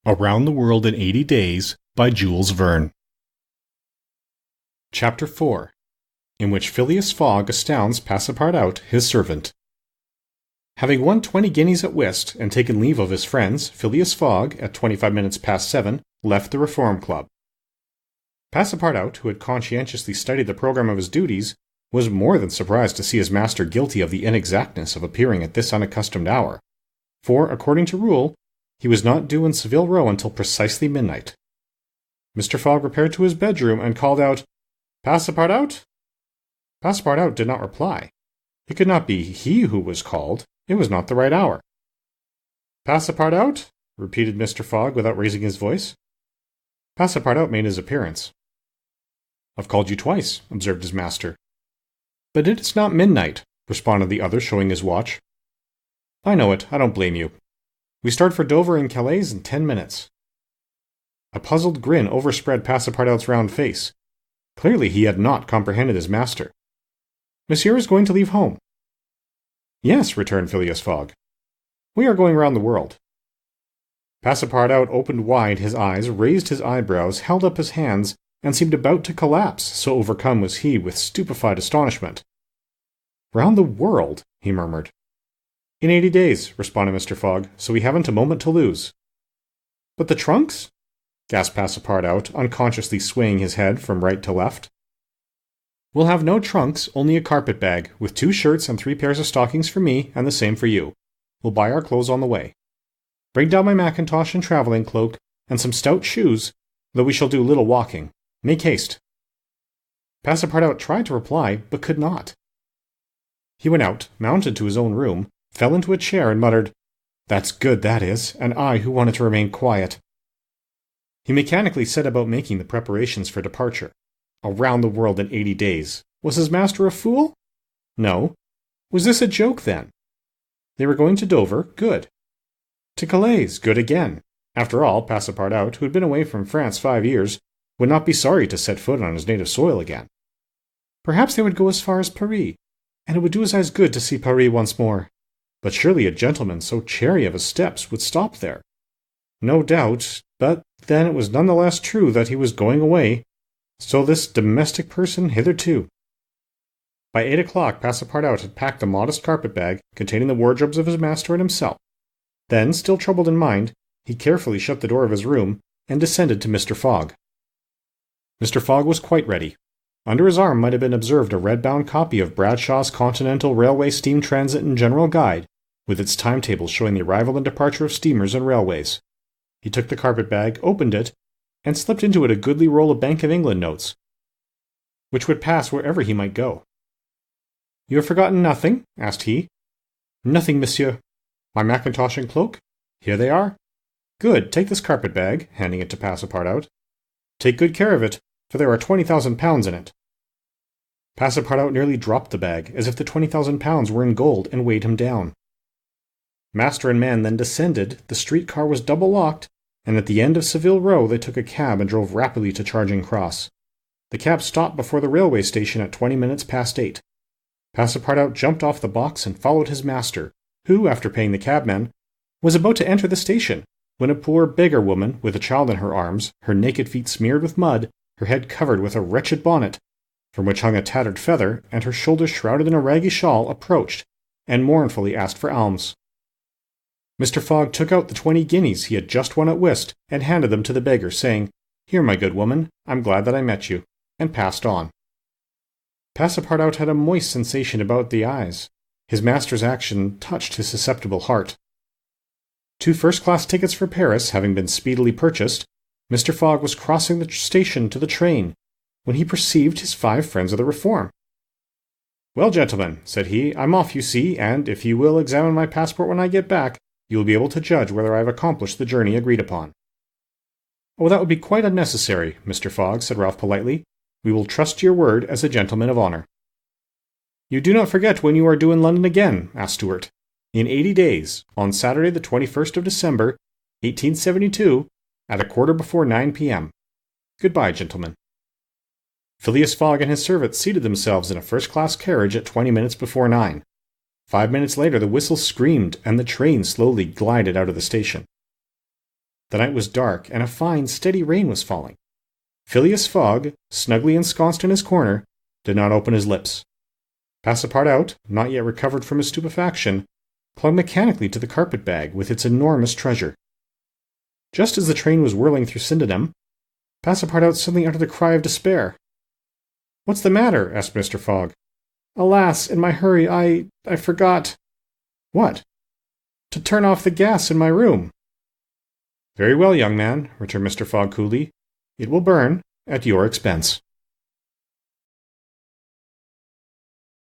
Around the World in 80 Days by Jules Verne. Chapter 4, in which Phileas Fogg astounds Passepartout, his servant. Having won 20 guineas at whist and taken leave of his friends, Phileas Fogg, at 25 minutes past 7, left the Reform Club. Passepartout, who had conscientiously studied the program of his duties, was more than surprised to see his master guilty of the inexactness of appearing at this unaccustomed hour, for, according to rule, he was not due in Savile Row until precisely midnight. Mr. Fogg repaired to his bedroom and called out, "Passepartout?" Passepartout did not reply. It could not be he who was called. It was not the right hour. "Passepartout?" repeated Mr. Fogg without raising his voice. Passepartout made his appearance. "I've called you twice," observed his master. "But it is not midnight," responded the other, showing his watch. "I know it. I don't blame you. We start for Dover and Calais in 10 minutes. A puzzled grin overspread Passepartout's round face. Clearly he had not comprehended his master. "Monsieur is going to leave home." "Yes," returned Phileas Fogg. "We are going round the world." Passepartout opened wide his eyes, raised his eyebrows, held up his hands, and seemed about to collapse, so overcome was he with stupefied astonishment. "Round the world," he murmured. "In 80 days," responded Mr. Fogg, "so we haven't a moment to lose." "But the trunks?" gasped Passepartout, unconsciously swaying his head from right to left. "We'll have no trunks, only a carpet-bag, with 2 shirts and 3 pairs of stockings for me, and the same for you. We'll buy our clothes on the way. Bring down my mackintosh and travelling cloak, and some stout shoes, though we shall do little walking. Make haste." Passepartout tried to reply, but could not. He went out, mounted to his own room, fell into a chair and muttered, "That's good, that is, and I who wanted to remain quiet." He mechanically set about making the preparations for departure. Around the world in 80 days. Was his master a fool? No. Was this a joke, then? They were going to Dover, good. To Calais, good again. After all, Passepartout, who had been away from France 5 years, would not be sorry to set foot on his native soil again. Perhaps they would go as far as Paris, and it would do his eyes good to see Paris once more. But surely a gentleman so chary of his steps would stop there. No doubt, but then it was none the less true that he was going away. So this domestic person hitherto. By 8 o'clock Passepartout had packed a modest carpet-bag containing the wardrobes of his master and himself. Then, still troubled in mind, he carefully shut the door of his room and descended to Mr. Fogg. Mr. Fogg was quite ready. Under his arm might have been observed a red-bound copy of Bradshaw's Continental Railway Steam Transit and General Guide, with its timetables showing the arrival and departure of steamers and railways. He took the carpet-bag, opened it, and slipped into it a goodly roll of Bank of England notes, which would pass wherever he might go. "You have forgotten nothing?" asked he. "Nothing, monsieur." "My mackintosh and cloak?" "Here they are." "Good. Take this carpet-bag," handing it to Passepartout. "Take good care of it, for there are 20,000 pounds in it." Passepartout nearly dropped the bag, as if the 20,000 pounds were in gold, and weighed him down. Master and man then descended, the street-car was double-locked, and at the end of Savile Row they took a cab and drove rapidly to Charing Cross. The cab stopped before the railway station at 20 minutes past 8. Passepartout jumped off the box and followed his master, who, after paying the cabman, was about to enter the station, when a poor beggar woman, with a child in her arms, her naked feet smeared with mud, her head covered with a wretched bonnet, from which hung a tattered feather, and her shoulders shrouded in a raggy shawl, approached, and mournfully asked for alms. Mr. Fogg took out the 20 guineas he had just won at whist, and handed them to the beggar, saying, "Here, my good woman, I'm glad that I met you," and passed on. Passepartout had a moist sensation about the eyes. His master's action touched his susceptible heart. 2 first-class tickets for Paris having been speedily purchased, Mr. Fogg was crossing the station to the train, when he perceived his 5 friends of the Reform. "Well, gentlemen," said he, "I'm off, you see, and if you will examine my passport when I get back, you will be able to judge whether I have accomplished the journey agreed upon." "Oh, that would be quite unnecessary, Mr. Fogg," said Ralph politely. "We will trust to your word as a gentleman of honour." "You do not forget when you are due in London again?" asked Stewart. "In 80 days, on Saturday the 21st of December, 1872, at 9:15 p.m. Goodbye, gentlemen." Phileas Fogg and his servant seated themselves in a first-class carriage at 20 minutes before 9. 5 minutes later the whistle screamed, and the train slowly glided out of the station. The night was dark, and a fine, steady rain was falling. Phileas Fogg, snugly ensconced in his corner, did not open his lips. Passepartout, not yet recovered from his stupefaction, clung mechanically to the carpet-bag with its enormous treasure. Just as the train was whirling through Sydenham, Passepartout suddenly uttered a cry of despair. "What's the matter?" asked Mr. Fogg. "Alas, in my hurry, I forgot—" "What?" "To turn off the gas in my room." "Very well, young man," returned Mr. Fogg coolly. "It will burn, at your expense."